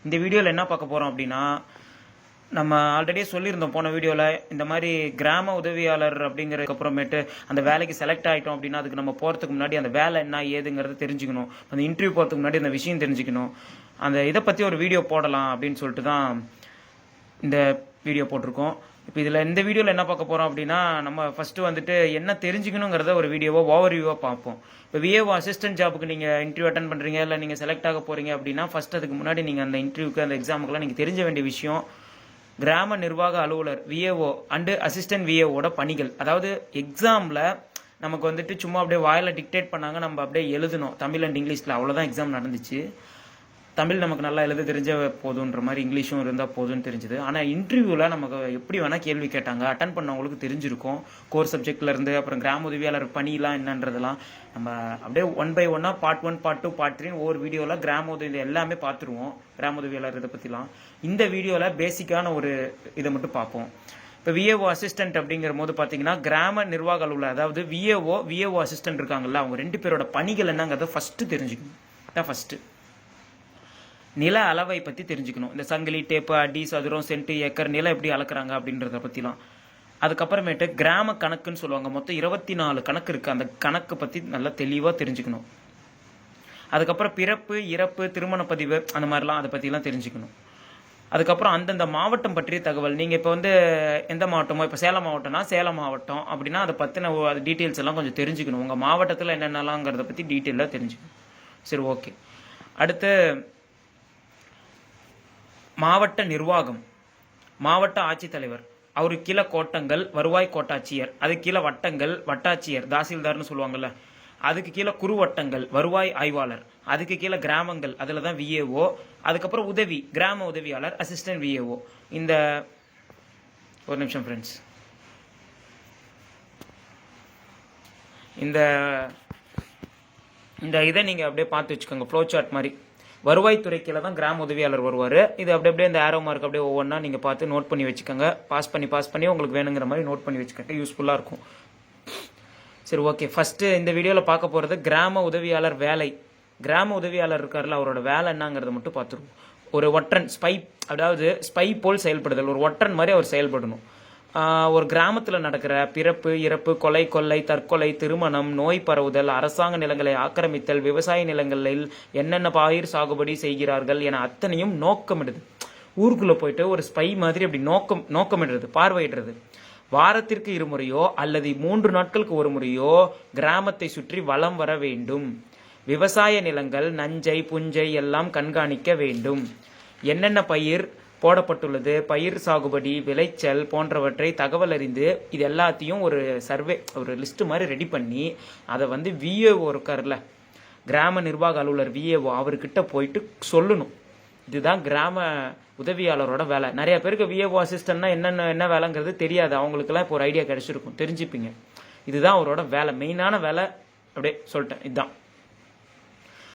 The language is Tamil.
இந்த வீடியோவில் என்ன பார்க்க போகிறோம் அப்படின்னா, நம்ம ஆல்ரெடியே சொல்லியிருந்தோம் போன வீடியோவில், இந்த மாதிரி கிராம உதவியாளர் அப்படிங்கிறதுக்கு அப்புறமேட்டு அந்த வேலைக்கு செலக்ட் ஆகிட்டோம் அப்படின்னா அதுக்கு நம்ம போகிறதுக்கு முன்னாடி அந்த வேலை என்ன ஏதுங்கிறத தெரிஞ்சுக்கணும். அந்த இன்டர்வியூ போகிறதுக்கு முன்னாடி அந்த விஷயம் தெரிஞ்சுக்கணும். அந்த இதை பற்றி ஒரு வீடியோ போடலாம் அப்படின்னு சொல்லிட்டு தான் இந்த வீடியோ போட்டிருக்கோம். இப்போ இதில் இந்த வீடியோவில் என்ன பார்க்க போகிறோம் அப்படின்னா, நம்ம ஃபஸ்ட்டு வந்துட்டு என்ன தெரிஞ்சுக்கணுங்கிறத ஒரு வீடியோவோ ஓவர்வியூவாக பார்ப்போம். இப்போ விஏஓ அசிஸ்டன்ட் ஜாபுக்கு நீங்கள் இன்டர்வியூ அட்டன் பண்ணுறீங்க, இல்லை நீங்கள் செலக்ட் ஆக போகிறீங்க அப்படின்னா ஃபஸ்ட் அதுக்கு முன்னாடி நீங்கள் அந்த இன்டர்வியூக்கு அந்த எக்ஸாமுக்குலாம் நீங்கள் தெரிஞ்ச வேண்டிய விஷயம், கிராம நிர்வாக அலுவலர் விஏஓ அண்டு அசிஸ்டன்ட் விஏஓட பணிகள். அதாவது எக்ஸாமில் நமக்கு வந்துட்டு சும்மா அப்படியே வாயில் டிக்டேட் பண்ணாங்க, நம்ம அப்படியே எழுதணும் தமிழ் அண்ட் இங்கிலீஷில், அவ்வளோதான் எக்ஸாம் நடந்துச்சு. தமிழ் நமக்கு நல்லா எழுத தெரிஞ்ச போதுன்ற மாதிரி இங்கிலீஷும் இருந்தால் போதும்னு தெரிஞ்சுது. ஆனால் இன்டர்வியூவில் நமக்கு எப்படி வேணால் கேள்வி கேட்டாங்க. அட்டன் பண்ணவங்களுக்கு தெரிஞ்சிருக்கும் கோர் சப்ஜெக்ட்லேருந்து அப்புறம் கிராம உதவியாளர் பணியெலாம் என்னன்றதெல்லாம் நம்ம அப்படியே 1 by 1 பார்ட் 1 பார்ட் 2 பார்ட் 3 ஒவ்வொரு வீடியோவில் கிராம உதவி எல்லாமே பார்த்துருவோம். கிராம உதவியாளர் இதை பற்றிலாம் இந்த வீடியோவில் பேசிக்கான ஒரு இதை மட்டும் பார்ப்போம். இப்போ விஏஓ அசிஸ்டன்ட் அப்படிங்கிற போது பார்த்தீங்கன்னா கிராம நிர்வாக அலுவலர், அதாவது விஏஓ அசிஸ்டன்ட் இருக்காங்கல்ல, அவங்க 2 பேரோட பணிகள் என்னங்கிறத ஃபஸ்ட்டு தெரிஞ்சுக்கணும். தான் ஃபஸ்ட்டு நில அளவை பற்றி தெரிஞ்சுக்கணும். இந்த சங்கிலி, டேப்பு, அடி, சதுரம், சென்ட், ஏக்கர் நிலம் எப்படி அளக்குறாங்க அப்படின்றத பற்றிலாம். அதுக்கப்புறமேட்டு கிராம கணக்குன்னு சொல்லுவாங்க. மொத்தம் 24 கணக்கு இருக்குது. அந்த கணக்கு பற்றி நல்லா தெளிவாக தெரிஞ்சுக்கணும். அதுக்கப்புறம் பிறப்பு, இறப்பு, திருமண பதிவு அந்த மாதிரிலாம் அதை பற்றிலாம் தெரிஞ்சுக்கணும். அதுக்கப்புறம் அந்தந்த மாவட்டம் பற்றிய தகவல். நீங்கள் இப்போ வந்து எந்த மாவட்டமோ, இப்போ சேலம் மாவட்டம்னா சேலம் மாவட்டம் அப்படின்னா அதை பற்றின டீட்டெயில்ஸ் எல்லாம் கொஞ்சம் தெரிஞ்சுக்கணும். உங்கள் மாவட்டத்தில் என்னென்னலாங்கிறத பற்றி டீட்டெயிலாக தெரிஞ்சுக்கணும். சரி, ஓகே. அடுத்து மாவட்ட நிர்வாகம். மாவட்ட ஆட்சித்தலைவர், அவருக்கு கீழே கோட்டங்கள், வருவாய் கோட்டாட்சியர், அதுக்கு கீழே வட்டங்கள், வட்டாட்சியர், தாசில்தார்னு சொல்லுவாங்கள்ல, அதுக்கு கீழே குறுவட்டங்கள், வருவாய் ஆய்வாளர், அதுக்கு கீழே கிராமங்கள், அதில் தான் விஏஓ. அதுக்கப்புறம் உதவி கிராம உதவியாளர், அசிஸ்டன்ட் விஏஓ. இந்த ஒரு நிமிஷம் ஃப்ரெண்ட்ஸ், இந்த இதை நீங்கள் அப்படியே பார்த்து வச்சுக்கோங்க, ஃப்ளோ சார்ட் மாதிரி. வருவாய்த்துறை கீழே தான் கிராம உதவியாளர் வருவார். இது அப்படியே இந்த ஆரோ மார்க் அப்படியே ஒவ்வொன்றா நீங்கள் பார்த்து நோட் பண்ணி வச்சுக்கோங்க. பாஸ் பண்ணி உங்களுக்கு வேணுங்கிற மாதிரி நோட் பண்ணி வச்சுக்கோங்க, யூஸ்ஃபுல்லாக இருக்கும். சரி, ஓகே. ஃபஸ்ட்டு இந்த வீடியோவில் பார்க்க போகிறது கிராம உதவியாளர் வேலை. கிராம உதவியாளர் இருக்கார்ல, அவரோட வேலை என்னங்கிறத மட்டும் பார்த்துருவோம். ஒரு ஒற்றன், ஸ்பை, அதாவது ஸ்பை போல் செயல்படுதல். ஒரு ஒற்றன் மாதிரி அவர் செயல்படணும். ஒரு கிராமத்தில் நடக்கிற பிறப்பு, இறப்பு, கொலை, கொள்ளை, தற்கொலை, திருமணம், நோய் பரவுதல், அரசாங்க நிலங்களை ஆக்கிரமித்தல், விவசாய நிலங்களில் என்னென்ன பயிர் சாகுபடி செய்கிறார்கள் என அத்தனையும் நோக்கமிடுது. ஊருக்குள்ளே போயிட்டு ஒரு ஸ்பை மாதிரி அப்படி நோக்கமிடுறது, பார்வையிடுறது. வாரத்திற்கு 2 முறையோ அல்லது 3 நாட்களுக்கு 1 முறையோ கிராமத்தை சுற்றி வலம் வர வேண்டும். விவசாய நிலங்கள், நஞ்சை, புஞ்சை எல்லாம் கண்காணிக்க வேண்டும். என்னென்ன பயிர் போடப்பட்டுள்ளது, பயிர் சாகுபடி, விளைச்சல் போன்றவற்றை தகவல் அறிந்து இது எல்லாத்தையும் ஒரு சர்வே, ஒரு லிஸ்ட் மாதிரி ரெடி பண்ணி அதை வந்து விஏஓ இருக்கார்ல, கிராம நிர்வாக அலுவலர் விஏஓ, அவர்கிட்ட போயிட்டு சொல்லணும். இதுதான் கிராம உதவியாளரோட வேலை. நிறைய பேருக்கு விஏஓ அசிஸ்டன்ட்னா என்ன வேலைங்கிறது தெரியாது. அவங்களுக்குலாம் இப்போ ஒரு ஐடியா கிடைச்சிருக்கும், தெரிஞ்சுப்பீங்க. இதுதான் அவரோட வேலை, மெயினான வேலை. அப்படியே சொல்லிட்டேன், இதுதான்.